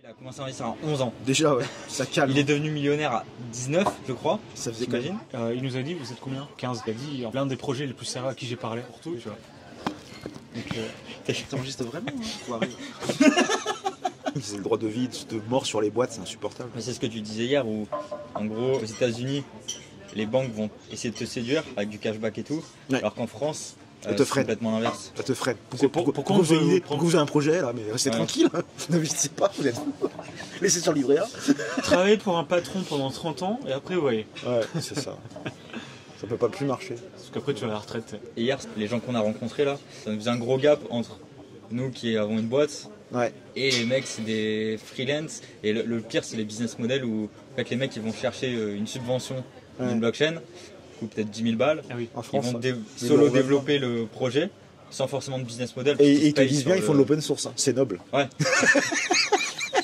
Il a commencé à investir à 11 ans. Déjà, ouais, ça calme. Il est devenu millionnaire à 19, je crois. Ça faisait t'imagines? Il nous a dit, vous êtes combien? 15. Il a dit, l'un des projets les plus sérieux à qui j'ai parlé pour tout, tu vois. Donc, t'enregistres vraiment, hein, ils ont le droit de vie, de mort sur les boîtes, c'est insupportable. C'est ce que tu disais hier, où en gros, aux États-Unis, les banques vont essayer de te séduire avec du cashback et tout, ouais. Alors qu'en France, c'est complètement l'inverse. Ça te freine. Pourquoi vous avez un projet là? Mais restez tranquille, hein. N'investissez pas, vous êtes fous. Laissez sur le livret A. Travailler pour un patron pendant 30 ans et après, vous voyez. Ouais, c'est ça. Ça peut pas plus marcher. Parce qu'après, tu vas à la retraite. Et hier, les gens qu'on a rencontrés là, ça nous faisait un gros gap entre nous qui avons une boîte. Ouais. Et les mecs, c'est des freelance. Et le pire, c'est les business models où en fait, les mecs ils vont chercher une subvention d'une blockchain, ou peut-être 10 000 balles. Ah oui. En France, ils vont solo développer le projet sans forcément de business model. Et ils te disent bien, ils font de l'open source, hein. C'est noble. Ouais.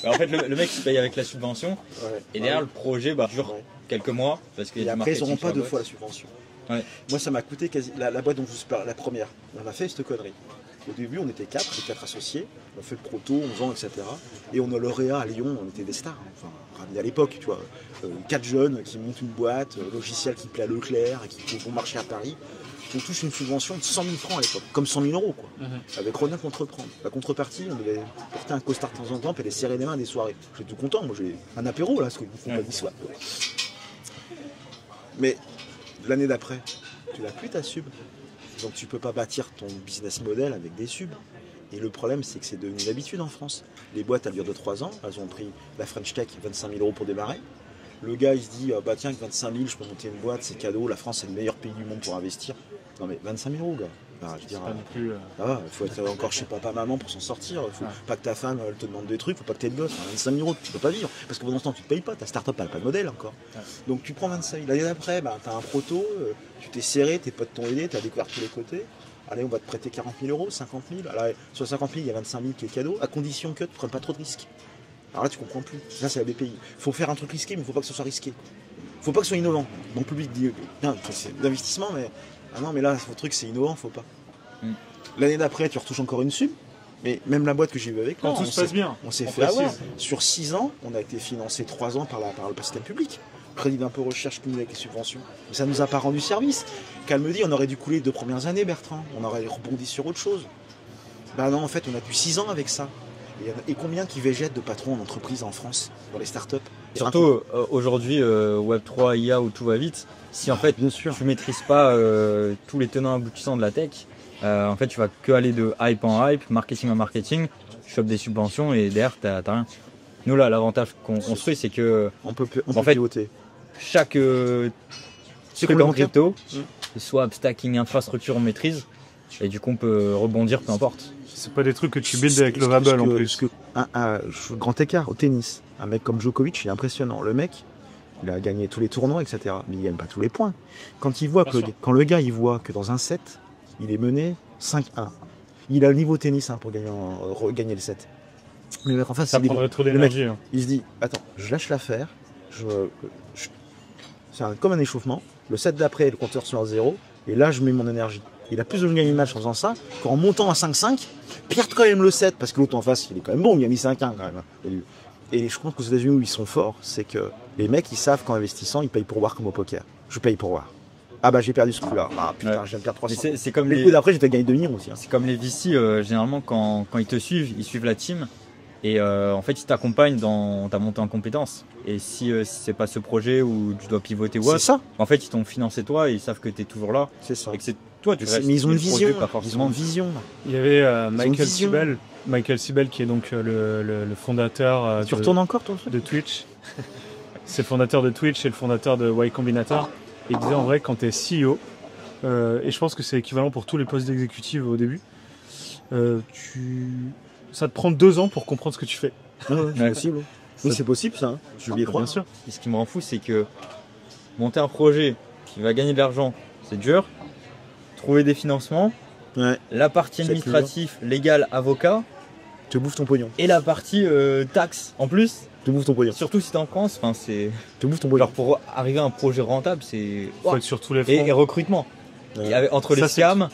En fait, le mec il paye avec la subvention. Ouais. Et derrière, le projet dure quelques mois. Parce qu'il y a après, ils n'auront pas deux fois la subvention. Ouais. Moi, ça m'a coûté quasi. La boîte dont je vous parle, la première, on a fait cette connerie. Au début, on était les quatre associés, on fait le proto, 11 ans, etc. Et on a lauréat à Lyon, on était des stars. Enfin, à l'époque, tu vois, 4 jeunes qui montent une boîte, logiciel qui plaît à Leclerc, et qui fait bon marché à Paris. On touche une subvention de 100 000 francs à l'époque, comme 100 000 euros, quoi. Avec Ronin Entreprendre. La contrepartie, on devait porter un costard de temps en temps, puis aller serrer les mains des soirées. J'étais tout content, moi j'ai un apéro là, parce qu'ils ne font pas d'histoire. Mais l'année d'après, tu n'as plus ta sub. Donc tu peux pas bâtir ton business model avec des subs. Et le problème, c'est que c'est devenu une habitude en France. Les boîtes, elles durent de 3 ans. Elles ont pris la French Tech, 25 000 euros pour démarrer. Le gars, il se dit, bah tiens, avec 25 000, je peux monter une boîte, c'est cadeau. La France, c'est le meilleur pays du monde pour investir. Non mais 25 000 euros, gars. Bah, je veux dire, pas non plus, il faut être encore chez papa, maman pour s'en sortir. Faut pas que ta femme elle te demande des trucs, faut pas que t'aies de gosse. 25 000 euros, tu peux pas vivre. Parce que pendant ce temps, tu te payes pas. Ta start-up, elle n'a pas de modèle encore. Donc tu prends 25 000. L'année d'après, bah, tu as un proto, tu t'es serré, tes potes t'ont aidé, tu as découvert tous les côtés. Allez, on va te prêter 40 000 euros, 50 000. Alors, sur 50 000, il y a 25 000 qui est cadeau, à condition que tu ne prennes pas trop de risques. Alors là, tu comprends plus. Ça, c'est la BPI. Il faut faire un truc risqué, mais il ne faut pas que ce soit risqué. Il ne faut pas que ce soit innovant. Donc, le public dit, non, c'est de l'investissement, mais ah non, mais là, votre truc, c'est innovant, faut pas. L'année d'après, tu retouches encore une sub. Mais même la boîte que j'ai eue avec moi, tout se passe bien. On s'est fait avoir. Sur 6 ans, on a été financé 3 ans par le système public. Crédit d'impôt recherche cumulé avec les subventions. Mais ça ne nous a pas rendu service. Qu'elle me dit, on aurait dû couler les 2 premières années, Bertrand. On aurait rebondi sur autre chose. Ben non, en fait, on a tenu 6 ans avec ça. Et combien qui végètent de patrons en entreprise en France, dans les startups? Surtout aujourd'hui, Web3, IA, où tout va vite. Si en fait, tu maîtrises pas tous les tenants aboutissants de la tech, en fait, tu vas que aller de hype en hype, marketing en marketing, tu chopes des subventions et derrière, t'as rien. Nous, là, l'avantage qu'on construit, c'est que on peut pivoter. Chaque truc en crypto, soit stacking, infrastructure, on maîtrise, et du coup, on peut rebondir, peu importe. C'est pas des trucs que tu builds avec le Lovable en plus. Grand écart au tennis. Un mec comme Djokovic, il est impressionnant. Le mec, il a gagné tous les tournois, etc. Mais il gagne pas tous les points. Quand le gars il voit que dans un set, il est mené 5-1. Il a le niveau tennis pour gagner le set. Mais le mec en face, ça prendrait trop d'énergie. Il se dit, attends, je lâche l'affaire. C'est comme un échauffement. Le set d'après, le compteur sur 0. Et là, je mets mon énergie. Il a plus de gagner le match en faisant ça qu'en montant à 5-5, perd quand même le set, parce que l'autre en face, il est quand même bon, il a mis 5-1 quand même. Et je pense qu'aux États-Unis où ils sont forts, c'est que les mecs, ils savent qu'en investissant, ils payent pour voir comme au poker. Je paye pour voir. Ah bah j'ai perdu ce coup-là. Ah putain, je viens de perdre 300. C'est comme les coups d'après, j'ai peut-être gagné 2 millions aussi. C'est comme les VC, généralement, quand ils te suivent, ils suivent la team. Et en fait, ils t'accompagnent dans ta montée en compétences. Et si c'est pas ce projet où tu dois pivoter ou autre, ça. En fait, ils t'ont financé toi et ils savent que tu es toujours là. C'est ça. Et que c'est toi, tu restes. Mais ils ont une vision. Ils ont une vision. Il y avait Michael Sibel qui est donc le fondateur tu retournes encore toi de Twitch. C'est le fondateur de Twitch et le fondateur de Y Combinator. Et il disait en vrai, quand tu es CEO, et je pense que c'est équivalent pour tous les postes d'exécutif au début, ça te prend 2 ans pour comprendre ce que tu fais. C'est possible. Oui, c'est possible ça. Je lui crois. Bien sûr. Et ce qui me rend fou, c'est que monter un projet qui va gagner de l'argent, c'est dur. Trouver des financements, la partie administrative, légale, avocat, te bouffe ton pognon. Et la partie taxe en plus. Te bouffe ton pognon. Surtout si t'es en France, c'est. Te bouffe ton pognon. Alors pour arriver à un projet rentable, c'est. Faut être sur tous les fronts. Et recrutement. Et entre les scams,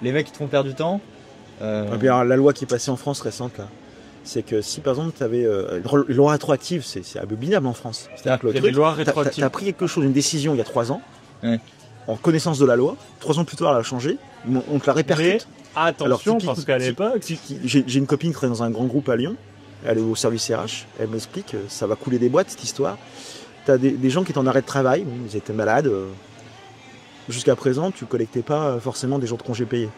les mecs qui te font perdre du temps. La loi qui est passée en France récente là. c'est que si par exemple tu avais les lois rétroactives, c'est abominable en France. C'est-à-dire que Il y a des lois rétroactives. T'as pris quelque chose, une décision il y a 3 ans, Ouais. en connaissance de la loi, 3 ans plus tard elle a changé, on te la répercute. Attention, Alors, parce qu'à l'époque, J'ai une copine qui travaille dans un grand groupe à Lyon, elle est au service RH, elle m'explique que ça va couler des boîtes cette histoire. T'as des gens qui étaient en arrêt de travail, ils étaient malades. Jusqu'à présent, tu collectais pas forcément des jours de congés payés.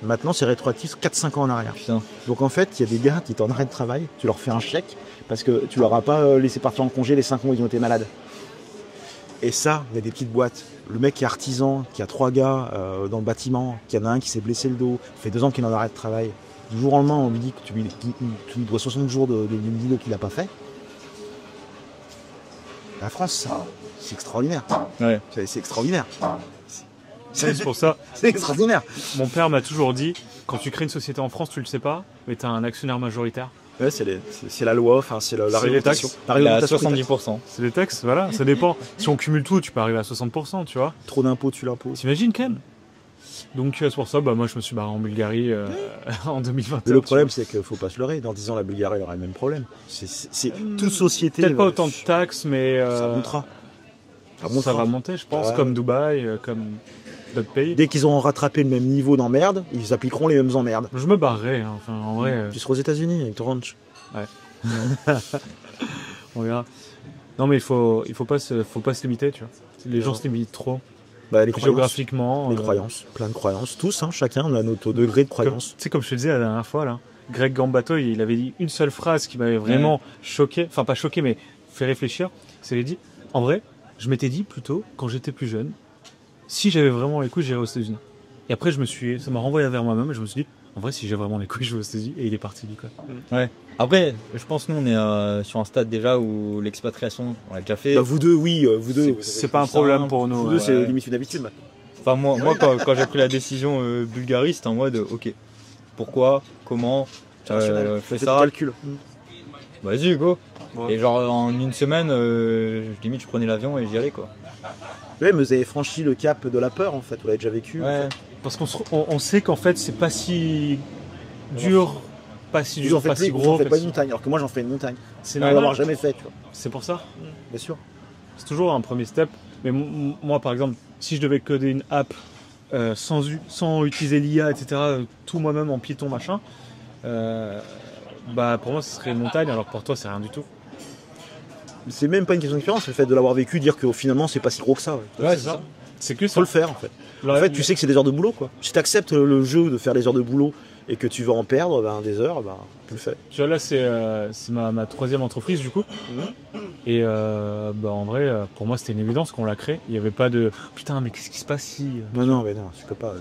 Maintenant, c'est rétroactif 4-5 ans en arrière. Putain. Donc en fait, il y a des gars qui étaient en arrêt de travail, tu leur fais un chèque parce que tu leur as pas laissé partir en congé les 5 ans où ils ont été malades. Et ça, il y a des petites boîtes. Le mec qui est artisan, qui a 3 gars dans le bâtiment, qui en a un qui s'est blessé le dos, ça fait 2 ans qu'il est en arrêt de travail. Du jour au lendemain, on lui dit que tu lui dois 60 jours de boulot qu'il n'a pas fait. La France, ça, c'est extraordinaire. Ouais. C'est extraordinaire. c'est pour ça. C'est extraordinaire. Mon père m'a toujours dit, quand tu crées une société en France, tu le sais pas, mais tu as un actionnaire majoritaire. Ouais, c'est la loi, enfin c'est la C'est les réglementation. taxes. La Il est à réglementation. 70%. C'est les taxes, voilà, ça dépend. Si on cumule tout, tu peux arriver à 60%, tu vois. Trop d'impôts, tu l'imposes. T'imagines, Ken? Donc c'est pour ça, moi je me suis barré en Bulgarie en 2021. Mais le problème, c'est qu'il faut pas se leurrer. Dans 10 ans, la Bulgarie aura le même problème. C'est toute société. Peut-être pas autant de taxes, mais Ça montera. ça va monter, je pense, Ouais. comme Dubaï, comme d'autres pays. Dès qu'ils auront rattrapé le même niveau d'emmerde, ils appliqueront les mêmes emmerdes. Je me barrerai, hein. Enfin, en vrai, Tu seras aux États-Unis avec ton ranch. on verra. Non, mais il faut pas se limiter, tu vois. Les gens se limitent trop. Bah, les croyances. Géographiquement. Les croyances. Plein de croyances. Tous, hein, chacun, on a notre degré de croyance. Tu sais, comme je te disais la dernière fois, là, Greg Gambato, il avait dit une seule phrase qui m'avait vraiment choqué, enfin pas choqué, mais fait réfléchir. C'est qu'il a dit, en vrai, je m'étais dit plutôt, quand j'étais plus jeune, si j'avais vraiment les couilles, j'irais aux États-Unis. Et après, ça m'a renvoyé vers moi-même et je me suis dit, en vrai, si j'ai vraiment les couilles, je vais aux États-Unis. Et il est parti, du coup. Ouais. Après, je pense que nous, on est sur un stade déjà où l'expatriation, on l'a déjà fait. Bah, vous deux, oui, vous deux. C'est pas un problème pour nous. Vous deux, ouais. c'est limite une habitude maintenant. Enfin, moi quand j'ai pris la décision Bulgarie, c'était en mode, ok, pourquoi, comment, fais Fais ça, le calcul. vas-y, go. Ouais. Et genre, en une semaine, limite, je prenais l'avion et j'y allais, quoi. Ouais, mais vous avez franchi le cap de la peur, en fait. Vous l'avez déjà vécu. Ouais. Parce on sait qu'en fait, c'est pas si dur, pas si dur, pas si Vous en gros. faites pas une montagne, alors que moi j'en fais une montagne. C'est Sans normal. l'avoir jamais fait, tu vois. C'est pour ça. Bien sûr. C'est toujours un premier step. Mais moi, par exemple, si je devais coder une app sans utiliser l'IA, etc., tout moi-même en Python, machin, bah pour moi, ce serait une montagne, alors que pour toi, c'est rien du tout. C'est même pas une question d'expérience, c'est le fait de l'avoir vécu, dire que finalement c'est pas si gros que ça. Ouais, c'est ça. C'est que Faut ça. le faire en fait. En fait, tu sais que c'est des heures de boulot quoi. Si tu acceptes le jeu de faire des heures de boulot et que tu veux en perdre des heures, tu le fais. Tu vois, là, c'est ma troisième entreprise, du coup. Et en vrai, pour moi, c'était une évidence qu'on l'a créée. Il n'y avait pas de putain, mais qu'est-ce qui se passe si. Non, tu peux pas.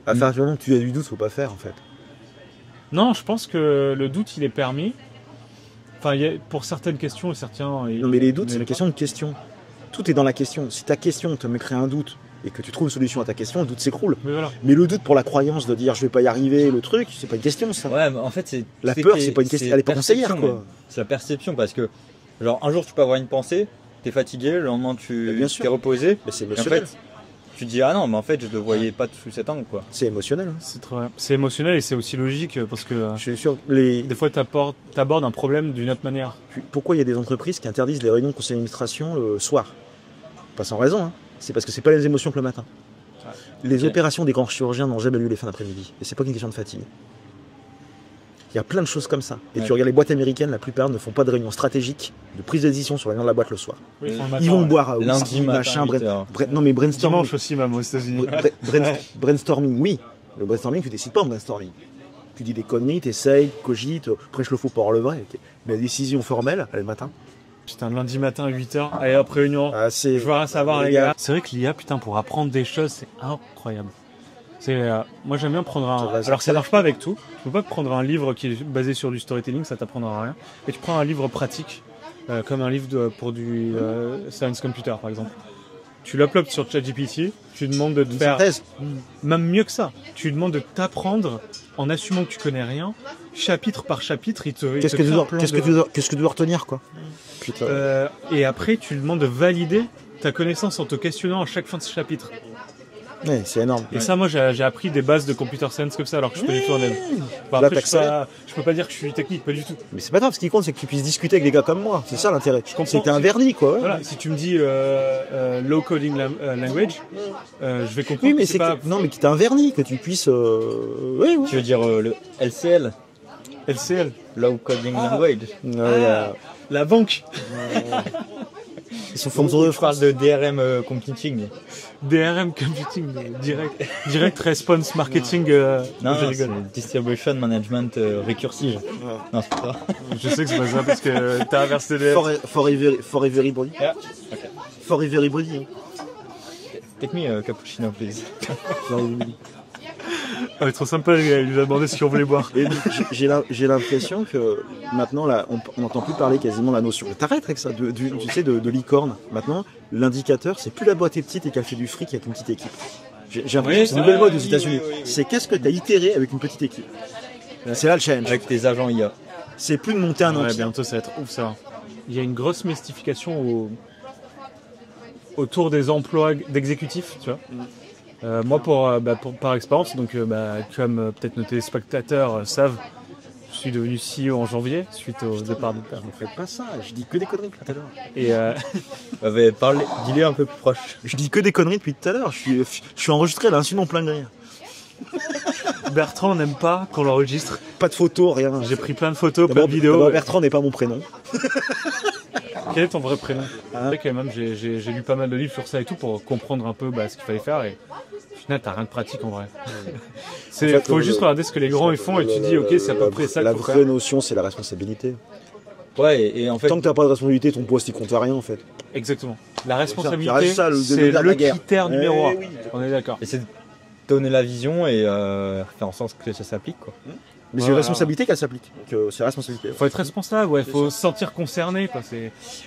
À faire du moment que tu as du doute, faut pas faire en fait. Non, je pense que le doute, il est permis. Enfin, pour certaines questions et certains. Non, mais les doutes, c'est une question de question. Tout est dans la question. Si ta question te met créer un doute et que tu trouves une solution à ta question, le doute s'écroule. Mais voilà. Mais le doute pour la croyance de dire je vais pas y arriver, le truc, c'est pas une question ça. Ouais, mais en fait, c'est. La peur, c'est pas une question, elle est pas conseillère perception, quoi. même. C'est la perception parce que, genre, un jour, tu peux avoir une pensée, t'es fatigué, le lendemain, Mais tu bien sûr. t'es reposé. Mais c'est Et en émotionnel. fait, tu dis, ah non, mais en fait, je le voyais pas sous cet angle, quoi. C'est émotionnel. Hein. C'est émotionnel et c'est aussi logique parce que Je suis sûr. des fois, t'abordes un problème d'une autre manière. Pourquoi il y a des entreprises qui interdisent les réunions de conseil d'administration le soir? Pas sans raison, hein. C'est parce que c'est pas les émotions que le matin. Les Ok. opérations des grands chirurgiens n'ont jamais lieu les fins d'après-midi. Et c'est pas qu'une question de fatigue. Il y a plein de choses comme ça. Et Ouais. tu regardes les boîtes américaines, la plupart ne font pas de réunion stratégique, de prise de décision sur la réunion de la boîte le soir. Oui, Ils vont boire à Lundi whisky, matin, machin, 8 heures. non mais brainstorming. Dimanche aussi, même aux États-Unis. Brainstorming, oui. Le brainstorming, tu décides pas en brainstorming. Tu dis des conneries, t'essayes, cogites, prêche le faux pour le vrai. Ok. Mais la décision formelle, elle est le matin. Putain, lundi matin, 8h. Allez, hop, réunion. Ah, c'est... Je veux rien savoir, les les gars. gars. C'est vrai que l'IA, putain, pour apprendre des choses, c'est incroyable. Moi, j'aime bien prendre Ça va, alors, ça marche pas avec tout. Tu peux pas prendre un livre qui est basé sur du storytelling, ça t'apprendra rien. Et tu prends un livre pratique, comme un livre pour du science computer, par exemple. Tu l'uploades sur ChatGPT, tu demandes de te Une faire... synthèse. Même mieux que ça. Tu demandes de t'apprendre, en assumant que tu connais rien, chapitre par chapitre, il te Qu'est-ce crée que un plan de- tu dois retenir, quoi? Putain. Et après, tu lui demandes de valider ta connaissance en te questionnant à chaque fin de ce chapitre. Ouais, c'est énorme. Et ça, moi, j'ai appris des bases de computer science comme ça, alors que je suis pas du tout en dev. Bon, Là, après, je peux pas dire que je suis technique, pas du tout. Mais c'est pas grave, ce qui compte, c'est que tu puisses discuter avec des gars comme moi. C'est ça l'intérêt. C'est que t'es un vernis, quoi. Ouais. Voilà, si tu me dis low coding language, je vais comprendre. Oui, mais que c'est pas... non, mais que t'es un vernis, que tu puisses. Oui, oui. Tu veux dire le LCL, LCL. Low Coding Language. La banque. Ils sont fonds Je parle de DRM Computing. DRM computing, direct response marketing. Non, je rigole. c'est Distribution Management Recursive. Ouais. Non, c'est pas ça. Je sais que c'est pas ça parce que t'as inversé les. For everybody. Yeah. Okay. For everybody. Take me cappuccino, please. Ah, trop sympa, il nous a demandé si on voulait boire. Et j'ai l'impression que maintenant, là, on n'entend plus parler quasiment de la notion. T'arrêtes avec ça, tu sais, de licorne. Maintenant, l'indicateur, c'est plus la boîte est petite et qu'elle fait du fric avec une petite équipe. J'ai l'impression que c'est une nouvelle mode aux États-Unis. C'est qu'est-ce que t'as itéré avec une petite équipe. C'est là le challenge. Avec tes agents IA. C'est plus de monter un Ouais, empire. bientôt ça va être ouf ça. Il y a une grosse mystification autour des emplois d'exécutifs, tu vois. Moi, par expérience, donc, comme peut-être nos téléspectateurs savent, je suis devenu CEO en janvier suite au départ de père. Ne faites pas ça, je dis que des conneries depuis tout à l'heure. Et Dis-le un peu plus proche. Je dis que des conneries depuis tout à l'heure. Je suis enregistré là, sinon plein gré. Bertrand n'aime pas qu'on l'enregistre. Pas de photos, rien. J'ai pris plein de photos, plein de vidéos. Bertrand n'est pas mon prénom. Quel est ton vrai prénom? Après, quand même, j'ai lu pas mal de livres sur ça et tout pour comprendre un peu ce qu'il fallait faire. Et au final, t'as rien de pratique en vrai. Faut juste regarder ce que les grands ils font et tu dis, ok, c'est à peu près ça qu'il faut faire. La vraie notion, c'est la responsabilité. Ouais, et en fait. Tant que t'as pas de responsabilité, ton poste il compte à rien en fait. Exactement. La responsabilité, Ça, c'est le guerre. critère numéro 1. Oui. On est d'accord. Et c'est de donner la vision et faire en sorte que ça s'applique, quoi. Mais c'est une responsabilité qu'elle s'applique. Donc c'est la responsabilité. Faut être responsable, ouais. Faut se sentir concerné. Quoi.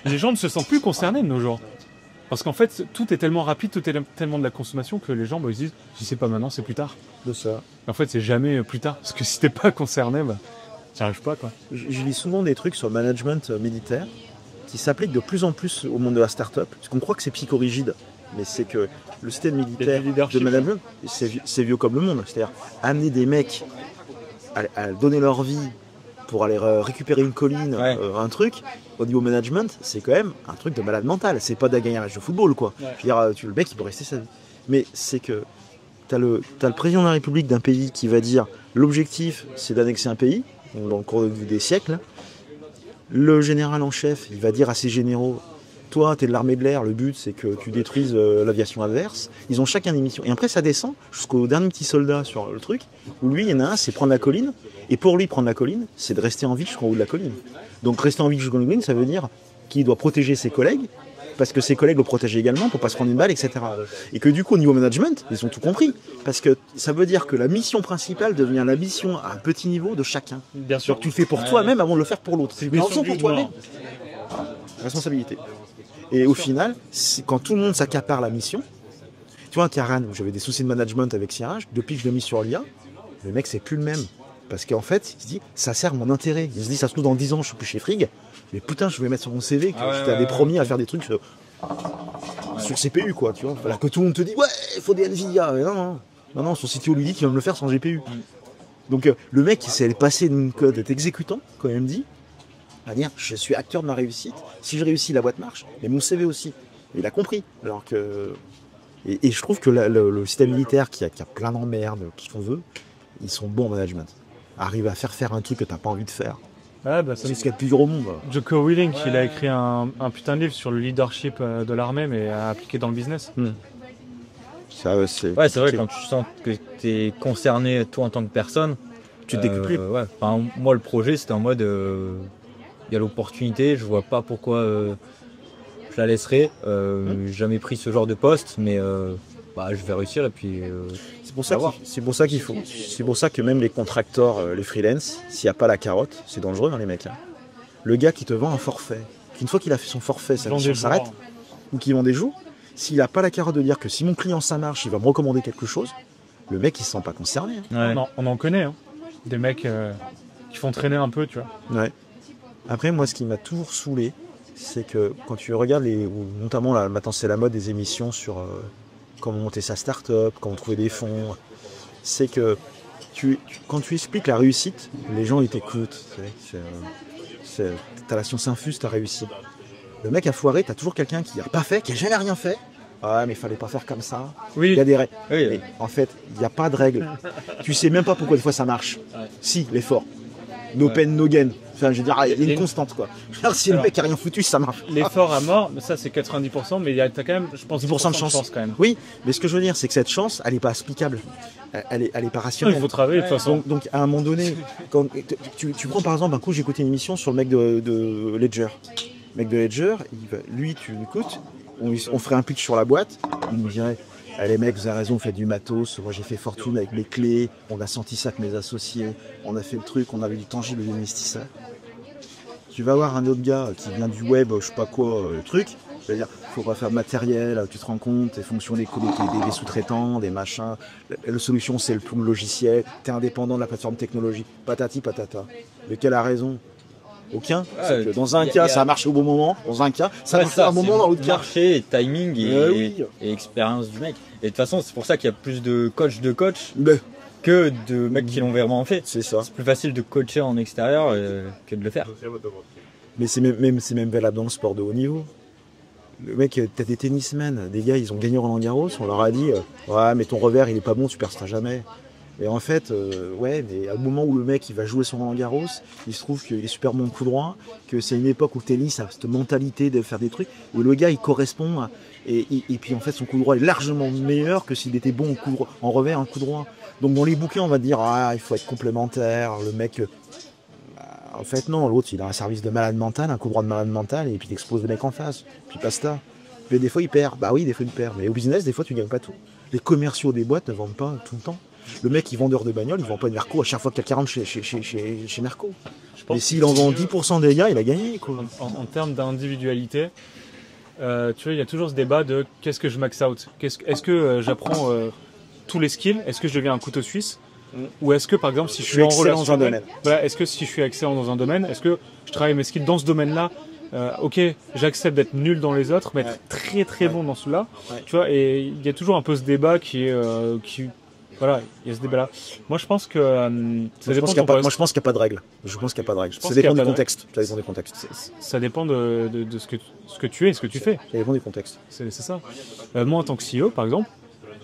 Les gens ne se sentent plus concernés de nos jours. Parce qu'en fait, tout est tellement rapide, tout est tellement de la consommation que les gens, ils se disent, si c'est pas maintenant, c'est plus tard. De ça. En fait, c'est jamais plus tard. Parce que si t'es pas concerné, t'y arrives pas, quoi. Je lis souvent des trucs sur le management militaire qui s'appliquent de plus en plus au monde de la start-up. Parce qu'on croit que c'est psychorigide. Mais c'est que le système militaire de management, c'est vieux comme le monde. C'est-à-dire amener des mecs à donner leur vie pour aller récupérer une colline, un truc, au niveau management, c'est quand même un truc de malade mental. C'est pas de gagner un match de football, quoi. Ouais. Je veux dire, le mec, il peut rester sa vie. Mais c'est que t'as le président de la République d'un pays qui va dire l'objectif, c'est d'annexer un pays, dans le cours des siècles. Le général en chef, il va dire à ses généraux, toi, t'es de l'armée de l'air, le but, c'est que tu détruises l'aviation adverse. Ils ont chacun des missions. Et après, ça descend jusqu'au dernier petit soldat sur le truc, où lui, il y en a un, c'est prendre la colline. Et pour lui, prendre la colline, c'est de rester en vie jusqu'en haut de la colline. Donc, rester en vie jusqu'en haut de la colline, ça veut dire qu'il doit protéger ses collègues, parce que ses collègues le protègent également pour pas se prendre une balle, etc. Et que du coup, au niveau management, ils ont tout compris. Parce que ça veut dire que la mission principale devient la mission à un petit niveau de chacun. Bien sûr. Donc, tu le fais pour toi-même avant de le faire pour l'autre. Mais en faisant pour toi-même. Responsabilité. Et au final, quand tout le monde s'accapare la mission, tu vois, un Karan, où j'avais des soucis de management avec Siraj, depuis que je l'ai mis sur l'IA, le mec, c'est plus le même. Parce qu'en fait, il se dit, ça sert mon intérêt. Il se dit, ça se trouve, dans 10 ans, je suis plus chez Frigg, mais putain, je vais mettre sur mon CV que je t'avais promis à faire des trucs sur CPU, quoi, tu vois. Alors que tout le monde te dit, ouais, il faut des NVIDIA. Mais non, son CTO lui dit qu'il va me le faire sans GPU. Donc, le mec, il s'est passé d'une code d'être exécutant, quand même dit, à dire je suis acteur de ma réussite, si je réussis la boîte marche, mais mon CV aussi. Il a compris. Alors que et je trouve que le système militaire qui a plein d'emmerdes, tout ce qu'on veut, ils sont bons en management. Arrive à faire un truc que t'as pas envie de faire. C'est ce qu'il y a de plus dur au monde. Jocko Willink, il a écrit un putain de livre sur le leadership de l'armée, mais à appliquer dans le business. C'est vrai, quand tu sens que t'es concerné toi en tant que personne, tu te décuples. Moi, le projet, c'était en mode il y a l'opportunité, je vois pas pourquoi je la laisserai. Jamais pris ce genre de poste, mais je vais réussir et puis. C'est pour ça que même les contracteurs, les freelance, s'il n'y a pas la carotte, c'est dangereux, les mecs. Le gars qui te vend un forfait, qu'une fois qu'il a fait son forfait, sa mission s'arrête, ou qui vend des jours, s'il n'a pas la carotte de dire que si mon client ça marche, il va me recommander quelque chose, le mec il se sent pas concerné. Ouais. On en connaît, des mecs qui font traîner un peu, tu vois. Ouais. Après, moi, ce qui m'a toujours saoulé, c'est que quand tu regardes notamment là, maintenant c'est la mode des émissions sur comment monter sa start-up, comment trouver des fonds. C'est que quand tu expliques la réussite, les gens ils t'écoutent. T'as la science infuse, t'as réussi. Le mec a foiré, t'as toujours quelqu'un qui n'a pas fait, qui n'a jamais rien fait. Ah mais il fallait pas faire comme ça. Oui. Il y a des règles. Oui. Mais en fait, il n'y a pas de règles. Tu sais même pas pourquoi des fois ça marche. Ouais. Si, l'effort. No pain, no gain. Enfin, je veux dire, il y a une constante quoi. Alors, si le mec a rien foutu, ça marche. L'effort à mort, ça c'est 90%, mais t'as quand même, je pense, 10% de chance quand même. Oui, mais ce que je veux dire, c'est que cette chance, elle n'est pas explicable. Elle est pas Non, rationnelle. il faut travailler de toute façon. Donc, à un moment donné, quand tu prends par exemple un coup, j'ai écouté une émission sur le mec de Ledger. Le mec de Ledger, lui, tu l'écoutes, on ferait un pitch sur la boîte, il me dirait les mecs, vous avez raison, vous faites du matos, moi j'ai fait fortune avec mes clés, on a senti ça avec mes associés, on a fait le truc, on avait du tangible, du investisseur. Tu vas voir un autre gars qui vient du web, je sais pas quoi, le truc, c'est-à-dire, il faut pas faire de matériel, tu te rends compte, les fonctions des sous-traitants, des machins, la solution c'est le logiciel, tu es indépendant de la plateforme technologique, patati patata. Lequel a raison? Aucun. C'est que dans un cas, ça a marché au bon moment, dans un cas, ça marche à un moment, dans l'autre cas. Marché, et timing et expérience du mec. Et de toute façon, c'est pour ça qu'il y a plus de coach que de mecs qui l'ont vraiment fait. C'est ça. C'est plus facile de coacher en extérieur que de le faire. Mais c'est même valable dans le sport de haut niveau. Le mec, t'as des tennismen, des gars, ils ont gagné Roland Garros, on leur a dit ouais, mais ton revers il est pas bon, tu perceras jamais. Et en fait, ouais, mais à un moment où le mec il va jouer son Roland Garros, il se trouve qu'il est super bon coup droit, que c'est une époque où le tennis a cette mentalité de faire des trucs, où le gars il correspond, et puis en fait son coup droit est largement meilleur que s'il était bon en revers, un coup droit. Donc dans les bouquins, on va dire, il faut être complémentaire, le mec. En fait, non, l'autre il a un service de malade mental, un coup droit de malade mental, et puis il expose le mec en face, puis basta. Mais des fois il perd, bah oui, des fois il perd, mais au business, des fois tu gagnes pas tout. Les commerciaux des boîtes ne vendent pas tout le temps. Le mec qui est vendeur de bagnole, il vend pas une Merco à chaque fois qu'il y a 40 chez Merco. Mais s'il en vend 10% des gars, il a gagné. Quoi. En termes d'individualité, tu vois, il y a toujours ce débat de qu'est-ce que je max out. Est-ce que j'apprends tous les skills? Est-ce que je deviens un couteau suisse? Ou est-ce que par exemple si je suis en relation dans un domaine, voilà, est-ce que si je suis excellent dans un domaine, est-ce que je travaille mes skills dans ce domaine-là? Ok, j'accepte d'être nul dans les autres, mais être très très bon dans celui-là. Tu vois, et il y a toujours un peu ce débat qui voilà, il y a ce débat-là. Moi, je pense que ça dépend. Moi, je pense qu'il n'y a pas de règle. Je pense qu'il n'y a pas de règle. Ça dépend du contexte. Ça dépend des contextes. Ça dépend de ce que tu es et ce que tu fais. Ça dépend du contexte. C'est ça. Moi, en tant que CEO, par exemple,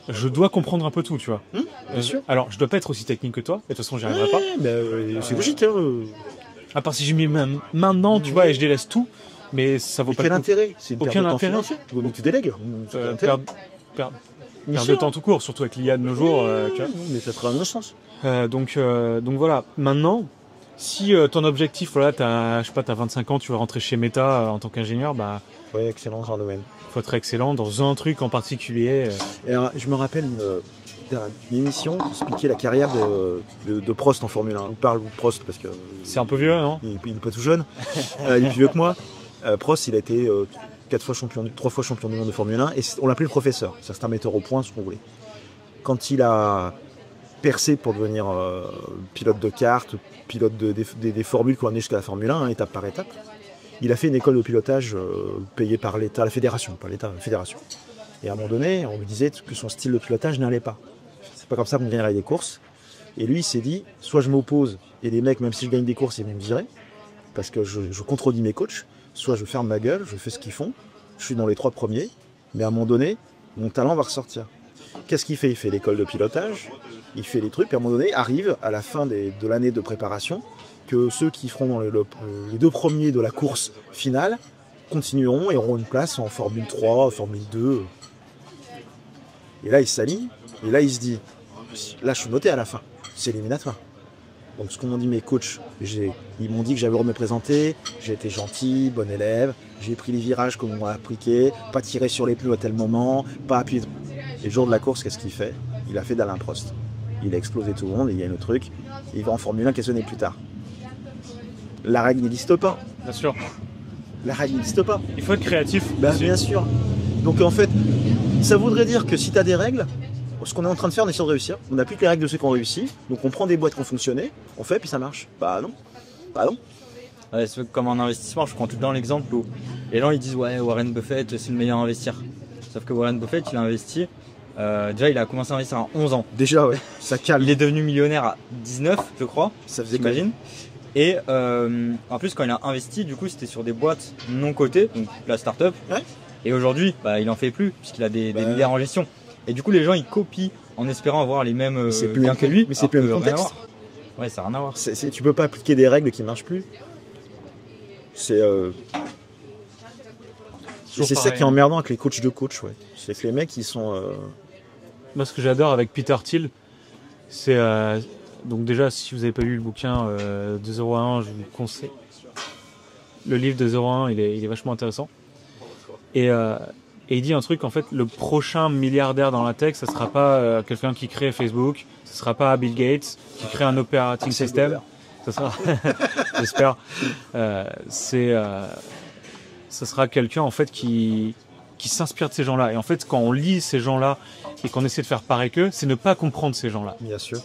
je dois comprendre un peu tout, tu vois. Bien sûr. Alors, je dois pas être aussi technique que toi. Et de toute façon, j'y arriverai pas. C'est logique. À part si j'ai mis maintenant, tu vois, et je délaisse tout. Mais ça vaut pas quel intérêt? C'est aucun intérêt. Donc tu délègues. Perdre de temps tout court, surtout avec l'IA de nos jours. Mais ça fera un autre sens. Donc voilà. Maintenant, si ton objectif, voilà, t'as 25 ans, tu veux rentrer chez Meta en tant qu'ingénieur, bah. Ouais, excellent dans un domaine. Faut être excellent dans un truc en particulier. Et alors, je me rappelle une émission qui expliquait la carrière de Prost en Formule 1. On parle de Prost parce que. C'est un peu vieux, non? Il n'est pas tout jeune. Il est plus vieux que moi. Prost, il a été 3 fois champion du monde de Formule 1 et on l'appelait le professeur. C'est un metteur au point, ce qu'on voulait. Quand il a percé pour devenir pilote de kart, pilote des formules qu'on a amené jusqu'à la Formule 1, étape par étape, il a fait une école de pilotage payée par l'État, la fédération, pas l'État, la fédération. Et à un moment donné, on lui disait que son style de pilotage n'allait pas. C'est pas comme ça qu'on gagnerait des courses. Et lui, il s'est dit, soit je m'oppose, et les mecs, même si je gagne des courses, ils vont me virer, parce que je contredis mes coachs, soit je ferme ma gueule, je fais ce qu'ils font, je suis dans les 3 premiers, mais à un moment donné, mon talent va ressortir. Qu'est-ce qu'il fait? Il fait l'école de pilotage, il fait les trucs, et à un moment donné, arrive à la fin de l'année de préparation, que ceux qui feront dans les 2 premiers de la course finale continueront et auront une place en Formule 3, Formule 2. Et là, il s'aligne, et là, il se dit, là, je suis noté à la fin, c'est éliminatoire. Donc ce qu'on m'ont dit mes coachs, ils m'ont dit que j'avais le droit de me présenter, j'ai été gentil, bon élève, j'ai pris les virages comme on m'a appliqué, pas tiré sur les pneus à tel moment, pas appuyé. Et le jour de la course, qu'est-ce qu'il fait? Il a fait d'Alain Prost. Il a explosé tout le monde, il gagne le truc, il va en Formule 1 quelques années plus tard. La règle n'existe pas. Bien sûr. La règle n'existe pas. Il faut être créatif. Bien sûr. Donc en fait, ça voudrait dire que si tu as des règles, ce qu'on est en train de faire, on essaie de réussir. On applique les règles de ceux qui ont réussi. Donc on prend des boîtes qui ont fonctionné, on fait, puis ça marche. Bah non. Ouais, c'est comme en investissement, je prends tout le temps l'exemple où les gens ils disent ouais, Warren Buffett c'est le meilleur investisseur. Sauf que Warren Buffett il a investi Déjà, il a commencé à investir à 11 ans. Déjà, ouais, ça calme. Il est devenu millionnaire à 19, je crois. Ça faisait j'imagine. Et en plus, quand il a investi, du coup, c'était sur des boîtes non cotées, donc la start-up. Ouais. Et aujourd'hui, il en fait plus, puisqu'il a des milliards en gestion. Et du coup, les gens, ils copient en espérant avoir les mêmes gains que lui. Mais c'est plus le même contexte. Ouais, ça n'a rien à voir. Tu peux pas appliquer des règles qui marchent plus. C'est ça qui est emmerdant avec les coachs de coach, ouais. C'est que les mecs, ils sont... Moi, ce que j'adore avec Peter Thiel, c'est... donc déjà, si vous n'avez pas lu le bouquin de 0 à 1, je vous conseille. Le livre de 0 à 1, il est vachement intéressant. Et il dit un truc, en fait, le prochain milliardaire dans la tech, ça sera pas quelqu'un qui crée Facebook, ce sera pas Bill Gates qui crée un operating system. Ça sera, j'espère, ça sera quelqu'un en fait qui s'inspire de ces gens-là. Et en fait, quand on lit ces gens-là et qu'on essaie de faire pareil qu'eux, c'est ne pas comprendre ces gens-là. Bien sûr.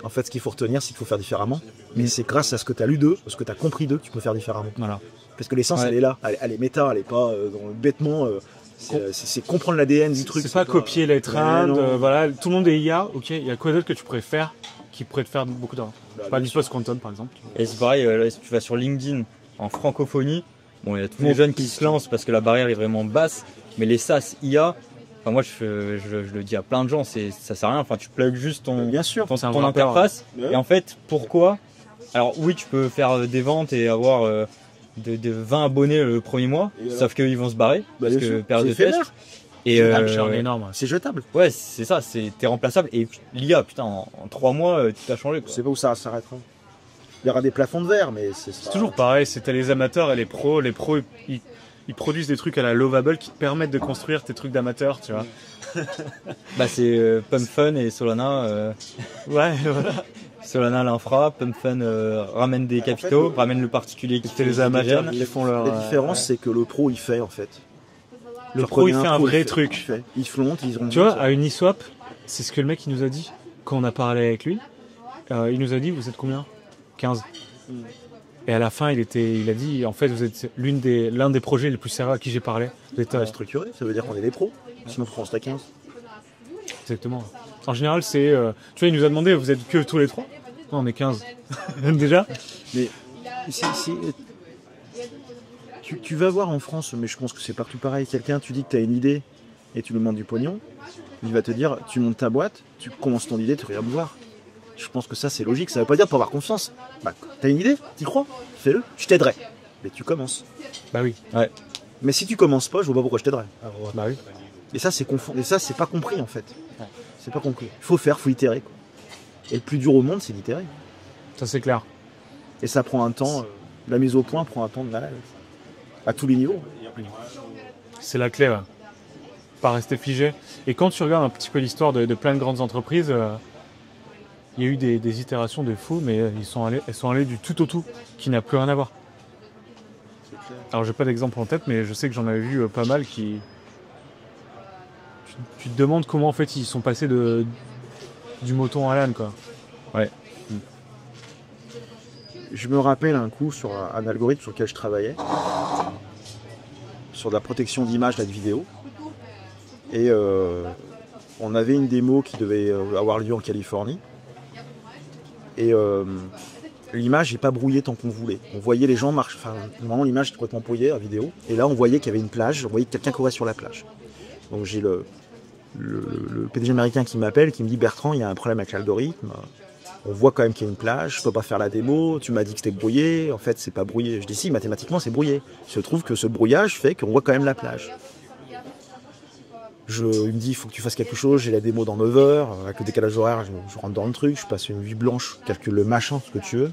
En fait, ce qu'il faut retenir, c'est qu'il faut faire différemment. Mais c'est grâce à ce que tu as lu d'eux, ce que tu as compris d'eux, que tu peux faire différemment. Voilà. Parce que l'essence, elle est là. Elle est méta, elle est pas dans le bêtement. C'est comprendre l'ADN du truc. C'est pas copier les trends. Voilà, tout le monde est IA. Ok, il y a quoi d'autre que tu pourrais faire qui pourrait te faire beaucoup d'argent? Pas du post-quantum, par exemple. Et c'est pareil, là, si tu vas sur LinkedIn en francophonie, bon, il y a tous les jeunes qui se lancent parce que la barrière est vraiment basse, mais les SaaS IA, enfin moi je le dis à plein de gens, ça sert à rien, enfin tu plugs juste ton interface, et en fait pourquoi? Alors oui, tu peux faire des ventes et avoir de 20 abonnés le premier mois, sauf qu'ils vont se barrer, parce que période de test. Et énorme. C'est jetable. Ouais, c'est ça, t'es remplaçable. Et l'IA, putain, en 3 mois, tout a changé. Je sais pas où ça s'arrêtera. Il y aura des plafonds de verre, mais c'est toujours pareil. C'était les amateurs et les pros. Les pros, ils produisent des trucs à la Lovable qui te permettent de construire tes trucs d'amateurs, tu vois. C'est Pump Fun et Solana. Ouais, voilà. Solana l'infra, Pump Fun ramène des capitaux, ramène le particulier qui fait les amateurs qui font leur. La différence, c'est que le pro, il fait en fait. Le pro, il fait un vrai truc. Il flonte, ils ont. Tu vois, à Uniswap, c'est ce que le mec il nous a dit quand on a parlé avec lui. Il nous a dit, vous êtes combien? 15. Et à la fin, il a dit, en fait, vous êtes l'un des projets les plus sérieux à qui j'ai parlé. Vous êtes structuré, ça veut dire qu'on est des pros. Sinon, on serait 15. Exactement. En général, c'est. Tu vois, il nous a demandé, vous êtes que tous les 3? Non, on est 15. Déjà. Mais tu vas voir en France, mais je pense que c'est partout pareil. Quelqu'un, tu dis que tu as une idée et tu lui demandes du pognon, il va te dire, tu montes ta boîte, tu commences ton idée, tu reviens me voir. Je pense que ça, c'est logique. Ça veut pas dire pour avoir confiance. T'as une idée, t'y crois, fais-le, je t'aiderai. Mais tu commences. Bah oui. Ouais. Mais si tu commences pas, je vois pas pourquoi je t'aiderais. Bah oui. Et ça, c'est pas compris en fait. Ouais. C'est pas compris. Il faut faire, faut itérer. Quoi. Et le plus dur au monde, c'est d'itérer. Ça, c'est clair. Et ça prend un temps. La mise au point prend un temps de malade. À tous les niveaux. C'est la clé, ouais. Pas rester figé. Et quand tu regardes un petit peu l'histoire de plein de grandes entreprises, il y a eu des itérations de fous, mais elles sont allées du tout au tout, qui n'a plus rien à voir. Alors j'ai pas d'exemple en tête, mais je sais que j'en avais vu pas mal qui... Tu te demandes comment en fait ils sont passés du mouton à l'âne, quoi. Ouais. Je me rappelle un coup sur un algorithme sur lequel je travaillais, sur de la protection d'image, de vidéo. Et on avait une démo qui devait avoir lieu en Californie. Et l'image n'est pas brouillée tant qu'on voulait. On voyait les gens marcher. Enfin, normalement, l'image était complètement brouillée, la vidéo. Et là, on voyait qu'il y avait une plage. On voyait que quelqu'un courait sur la plage. Donc, j'ai le PDG américain qui m'appelle, qui me dit, Bertrand, il y a un problème avec l'algorithme. On voit quand même qu'il y a une plage. Je peux pas faire la démo. Tu m'as dit que c'était brouillé. En fait, c'est pas brouillé. Je dis, si, mathématiquement, c'est brouillé. Il se trouve que ce brouillage fait qu'on voit quand même la plage. Il me dit, il faut que tu fasses quelque chose, j'ai la démo dans 9 heures, avec le décalage horaire, je rentre dans le truc, je passe une nuit blanche, je calcule le machin, ce que tu veux.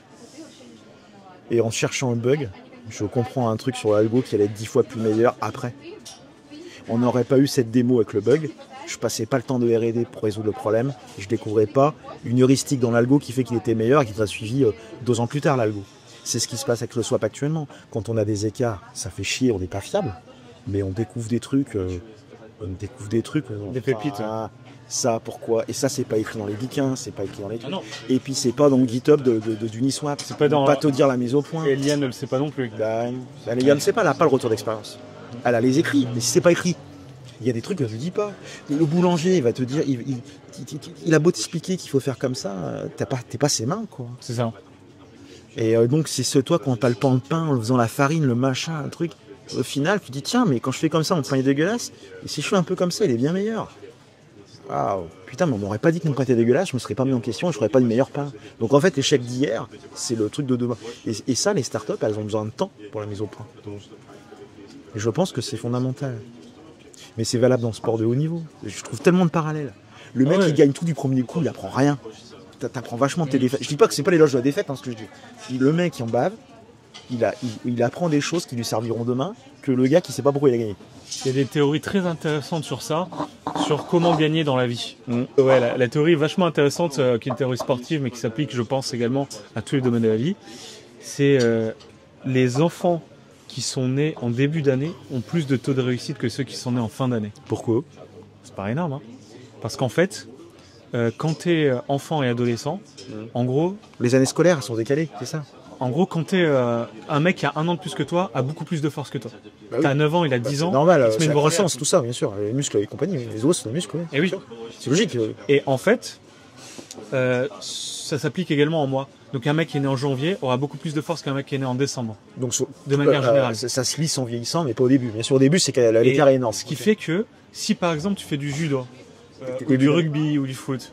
Et en cherchant un bug, je comprends un truc sur l'algo qui allait être 10 fois plus meilleur après. On n'aurait pas eu cette démo avec le bug, je passais pas le temps de R&D pour résoudre le problème, et je découvrais pas une heuristique dans l'algo qui fait qu'il était meilleur et qui sera suivi 2 ans plus tard l'algo. C'est ce qui se passe avec le swap actuellement. Quand on a des écarts, ça fait chier, on n'est pas fiable, mais on découvre des trucs... des pépites. Ça, pourquoi? Et ça, c'est pas écrit dans les bouquins, c'est pas écrit dans les trucs. Et puis, c'est pas dans le GitHub d'Uniswap. C'est pas dans. Pas te dire la mise au point. Et Eliane ne le sait pas non plus. Eliane ne sait pas, elle n'a pas le retour d'expérience. Elle a les écrits, mais si c'est pas écrit. Il y a des trucs que je ne dis pas. Le boulanger, il va te dire, il a beau t'expliquer qu'il faut faire comme ça, t'es pas ses mains, quoi. C'est ça. Et donc, c'est toi quand palpant le pain, en faisant la farine, le machin, le truc. Au final, tu dis, tiens, mais quand je fais comme ça, mon pain est dégueulasse. Et si je fais un peu comme ça, il est bien meilleur. Waouh, putain, mais on m'aurait pas dit que mon pain était dégueulasse, je me serais pas mis en question et je ferais pas de meilleur pain. Donc en fait, l'échec d'hier, c'est le truc de demain. Et ça, les startups, elles ont besoin de temps pour la mise au point. Et je pense que c'est fondamental. Mais c'est valable dans le sport de haut niveau. Je trouve tellement de parallèles. Le mec, il gagne tout du premier coup, il apprend rien. T'apprends vachement tes défaites. Je dis pas que c'est pas l'éloge de la défaite, ce que je dis. Le mec, il en bave, il apprend des choses qui lui serviront demain, que le gars qui sait pas pourquoi il a gagné. Il y a des théories très intéressantes sur ça, sur comment gagner dans la vie. Ouais, la théorie est vachement intéressante, qui est une théorie sportive, mais qui s'applique, je pense, également à tous les domaines de la vie. C'est les enfants qui sont nés en début d'année ont plus de taux de réussite que ceux qui sont nés en fin d'année. Pourquoi ? C'est pas énorme, hein. Parce qu'en fait, quand t'es enfant et adolescent, en gros... Les années scolaires, elles sont décalées, c'est ça ? En gros, quand t'es un mec qui a 1 an de plus que toi, a beaucoup plus de force que toi. Bah oui. T'as 9 ans, il a 10 ans. C'est normal, il se met c'est une la grosse croissance, tout ça, bien sûr. Les muscles et compagnie, les os, les muscles, ouais. Et oui. C'est logique. Et en fait, ça s'applique également en mois. Donc un mec qui est né en janvier aura beaucoup plus de force qu'un mec qui est né en décembre. Donc, de manière générale. Ça se lisse en vieillissant, mais pas au début. Bien sûr, au début, c'est que l'écart est énorme. Ce qui fait que, si par exemple tu fais du judo, ou du rugby, ou du foot,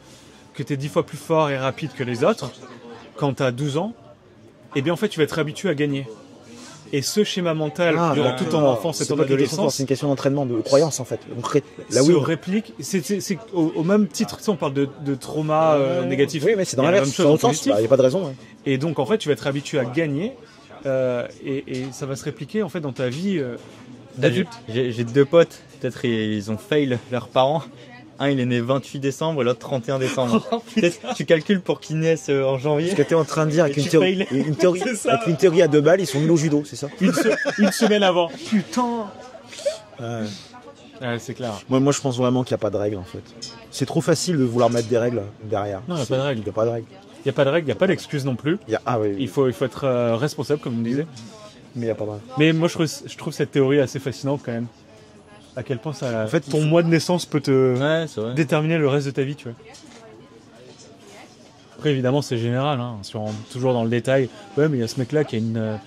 que tu es 10 fois plus fort et rapide que les autres, quand tu as 12 ans, eh bien en fait tu vas être habitué à gagner. Et ce schéma mental, durant toute ton enfance et ton adolescence, c'est une question d'entraînement, de croyance en fait. Se réplique. C'est au même titre, on parle de trauma négatif. Oui, mais c'est dans l'inverse, c'est dans le sens. Il n'y a pas de raison. Ouais. Et donc en fait, tu vas être habitué à gagner, et ça va se répliquer en fait dans ta vie d'adulte. J'ai 2 potes, peut-être ils ont fail leurs parents. Un, il est né 28 décembre et l'autre 31 décembre. Peut-être tu calcules pour qu'ils naissent en janvier. Ce que tu es en train de dire avec une théorie à 2 balles, ils sont nuls au judo, c'est ça ? Une semaine avant. Putain. Ouais, c'est clair. Moi, je pense vraiment qu'il n'y a pas de règle en fait. C'est trop facile de vouloir mettre des règles derrière. Non, il n'y a pas de règle. Il n'y a pas de règle. Il n'y a pas de règle, il n'y a pas d'excuse non plus. Oui. Il faut être responsable, comme on disait. Mais il n'y a pas de règle. Mais moi, je trouve cette théorie assez fascinante quand même. À quel point ça, en fait, ton mois de naissance peut te déterminer le reste de ta vie, tu vois. Après, évidemment, c'est général, hein, si on rentre toujours dans le détail. Ouais, mais il y a ce mec-là qui a une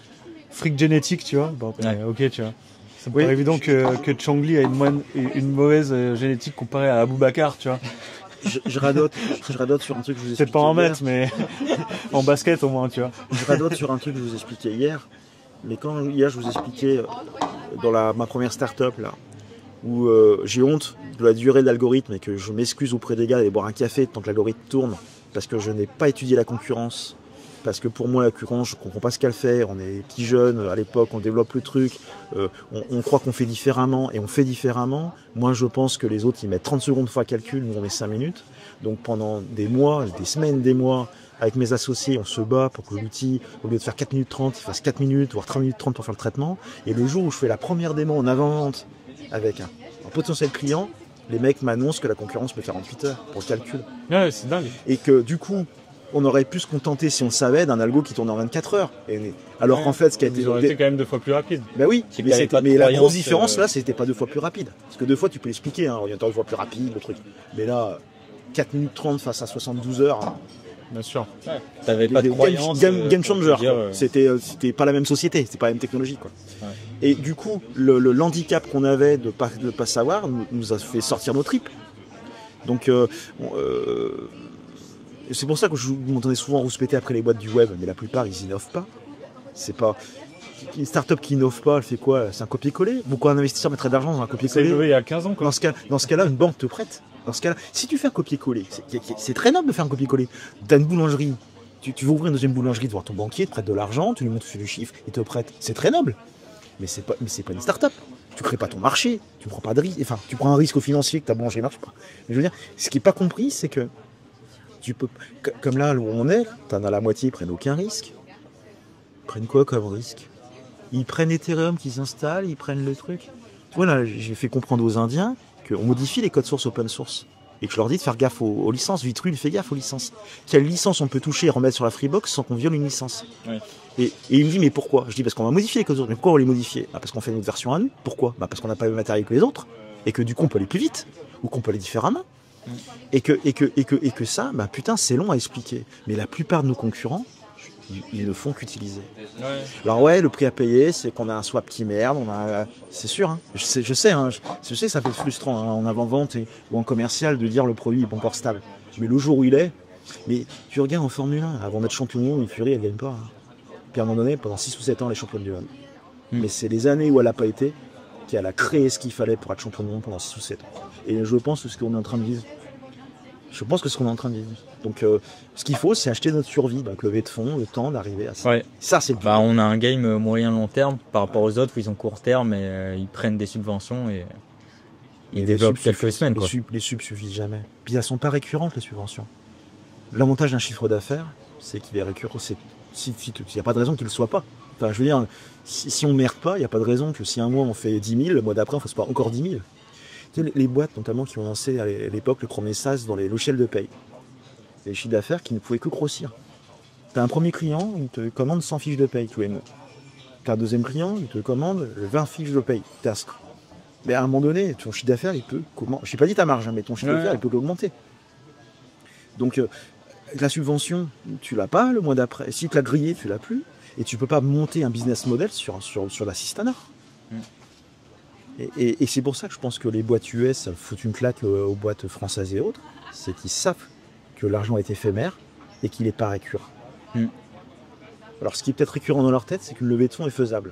freak génétique, tu vois. Bon, ok, tu vois. Ça me paraît évident que Changli a une mauvaise génétique comparée à Aboubacar, tu vois. Je radote sur un truc que je vous expliquais. C'est pas en maths, mais en basket au moins, tu vois. Je radote sur un truc que je vous expliquais hier. Mais quand hier, je vous expliquais dans ma première start-up, là, où j'ai honte de la durée de l'algorithme et que je m'excuse auprès des gars d'aller boire un café tant que l'algorithme tourne parce que je n'ai pas étudié la concurrence, parce que pour moi la concurrence je comprends pas ce qu'elle fait, on est petits jeunes à l'époque, on développe le truc, on croit qu'on fait différemment et on fait différemment. Moi je pense que les autres ils mettent 30 secondes fois calcul, nous on met 5 minutes, donc pendant des mois, des semaines, des mois avec mes associés, on se bat pour que l'outil, au lieu de faire 4 minutes 30, il fasse 4 minutes, voire 3 minutes 30 pour faire le traitement. Et le jour où je fais la première démo en avant-vente avec un potentiel client, les mecs m'annoncent que la concurrence met 48 heures pour le calcul. Ouais, c'est dingue. Et que du coup, on aurait pu se contenter, si on savait, d'un algo qui tourne en 24 heures. Alors qu'en fait, ce qui a été... Ils auraient été quand même 2 fois plus rapide. Ben oui, mais la grosse différence là, c'était pas 2 fois plus rapide. Parce que 2 fois, tu peux l'expliquer, hein, ordinateur 2 fois plus rapide, le truc. Mais là, 4 minutes 30 face à 72 heures... Hein. Bien sûr. Ouais. T'avais pas de croyance. Game changer. C'était pas la même société, c'était pas la même technologie, quoi. Ouais. Et du coup, l'handicap qu'on avait de pas savoir nous a fait sortir nos tripes. Donc, c'est pour ça que vous m'entendez souvent rouspéter après les boîtes du web, mais la plupart ils innovent pas. C'est pas une start-up qui innove pas, elle fait quoi? C'est un copier-coller. Beaucoup d'investisseurs mettraient de l'argent dans un copier-coller. C'est il y a 15 ans, quoi. Dans ce cas-là, une banque te prête. Dans ce cas-là, si tu fais un copier-coller, c'est très noble de faire un copier-coller. Tu as une boulangerie, tu veux ouvrir une deuxième boulangerie devant ton banquier, te prête de l'argent, tu lui montres le chiffre, il te prête. C'est très noble. Mais c'est pas une start-up. Tu crées pas ton marché, tu prends pas de risque. Enfin, tu prends un risque au financier que ta boulangerie marche pas. Mais je veux dire, ce qui est pas compris, c'est que tu peux, comme là où on est, t'en as la moitié, ils prennent aucun risque. Ils prennent quoi comme risque? Ils prennent Ethereum qui s'installe, ils prennent le truc. Voilà, j'ai fait comprendre aux Indiens qu'on modifie les codes sources open source. Et que je leur dis de faire gaffe aux licences. Vitru, il fait gaffe aux licences. Quelle licence on peut toucher et remettre sur la Freebox sans qu'on viole une licence? Oui. Et il me dit, mais pourquoi? Je dis, parce qu'on va modifier les codes sources. Mais pourquoi on les modifie? Parce qu'on fait notre version à nous. Pourquoi? Parce qu'on n'a pas le même matériel que les autres. et que du coup on peut aller plus vite, ou qu'on peut aller différemment. Et que ça, bah putain, c'est long à expliquer. Mais la plupart de nos concurrents, ils ne font qu'utiliser. Ouais. Alors ouais, le prix à payer, c'est qu'on a un swap qui merde, c'est sûr, hein. Je sais, que ça peut être frustrant hein, en avant-vente ou en commercial de dire le produit est pas encore stable. Mais le jour où il est, mais tu regardes en Formule 1, avant d'être champion du monde, Fury, elle gagne pas. Hein. Puis à un moment donné, pendant 6 ou 7 ans, elle est championne du monde. Mais c'est les années où elle n'a pas été qu'elle a créé ce qu'il fallait pour être champion du monde pendant 6 ou 7 ans. Et je pense que ce qu'on est en train de vivre. Donc ce qu'il faut, c'est acheter notre survie, donc lever de fonds, le temps d'arriver à ça. Ouais. Ça, c'est le Bah, on a un game moyen-long terme par rapport aux autres où ils sont court terme et ils prennent des subventions et ils développent quelques semaines. Quoi. Les subs suffisent jamais. Puis elles sont pas récurrentes, les subventions. L'avantage d'un chiffre d'affaires, c'est qu'il est récurrent. Il n'y a pas de raison qu'il ne le soit pas. Enfin, je veux dire, si on ne merde pas, il n'y a pas de raison que si un mois on fait 10 000, le mois d'après on ne fasse pas encore 10 000. Tu sais, les boîtes notamment qui ont lancé à l'époque le premier SaaS dans les logiciels de paye. Les chiffres d'affaires qui ne pouvaient que grossir. Tu as un premier client, il te commande 100 fiches de paye tous les mois. Tu as un deuxième client, il te commande 20 fiches de paye. Mais à un moment donné, ton chiffre d'affaires, il peut comment. Je n'ai pas dit ta marge, hein, mais ton chiffre d'affaires, il peut augmenter. Donc la subvention, tu l'as pas le mois d'après. Si tu l'as grillé, tu l'as plus. Et tu peux pas monter un business model sur l'assistanat. Et c'est pour ça que je pense que les boîtes US foutent une claque aux boîtes françaises et autres. C'est qu'ils savent que l'argent est éphémère et qu'il n'est pas récurrent. Alors ce qui est peut-être récurrent dans leur tête, c'est qu'une levée de fonds est faisable.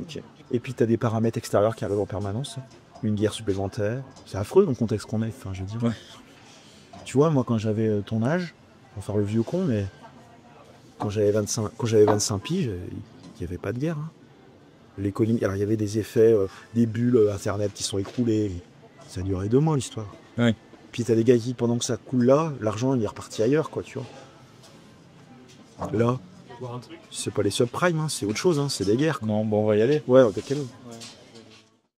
Okay. Et puis tu as des paramètres extérieurs qui arrivent en permanence. Une guerre supplémentaire. C'est affreux dans le contexte qu'on est, enfin, je veux dire. Ouais. Tu vois, moi quand j'avais ton âge, on va faire le vieux con, mais quand j'avais 25 piges, il n'y avait pas de guerre. Hein. Alors il y avait des effets, des bulles internet qui sont écroulées. Ça a duré 2 mois l'histoire. Ouais. Puis t'as des gars qui, pendant que ça coule là, l'argent il est reparti ailleurs, quoi, tu vois. Là, c'est pas les subprimes, hein, c'est autre chose, hein, c'est des guerres. Quoi. Non, bon, on va y aller. Ouais, ok,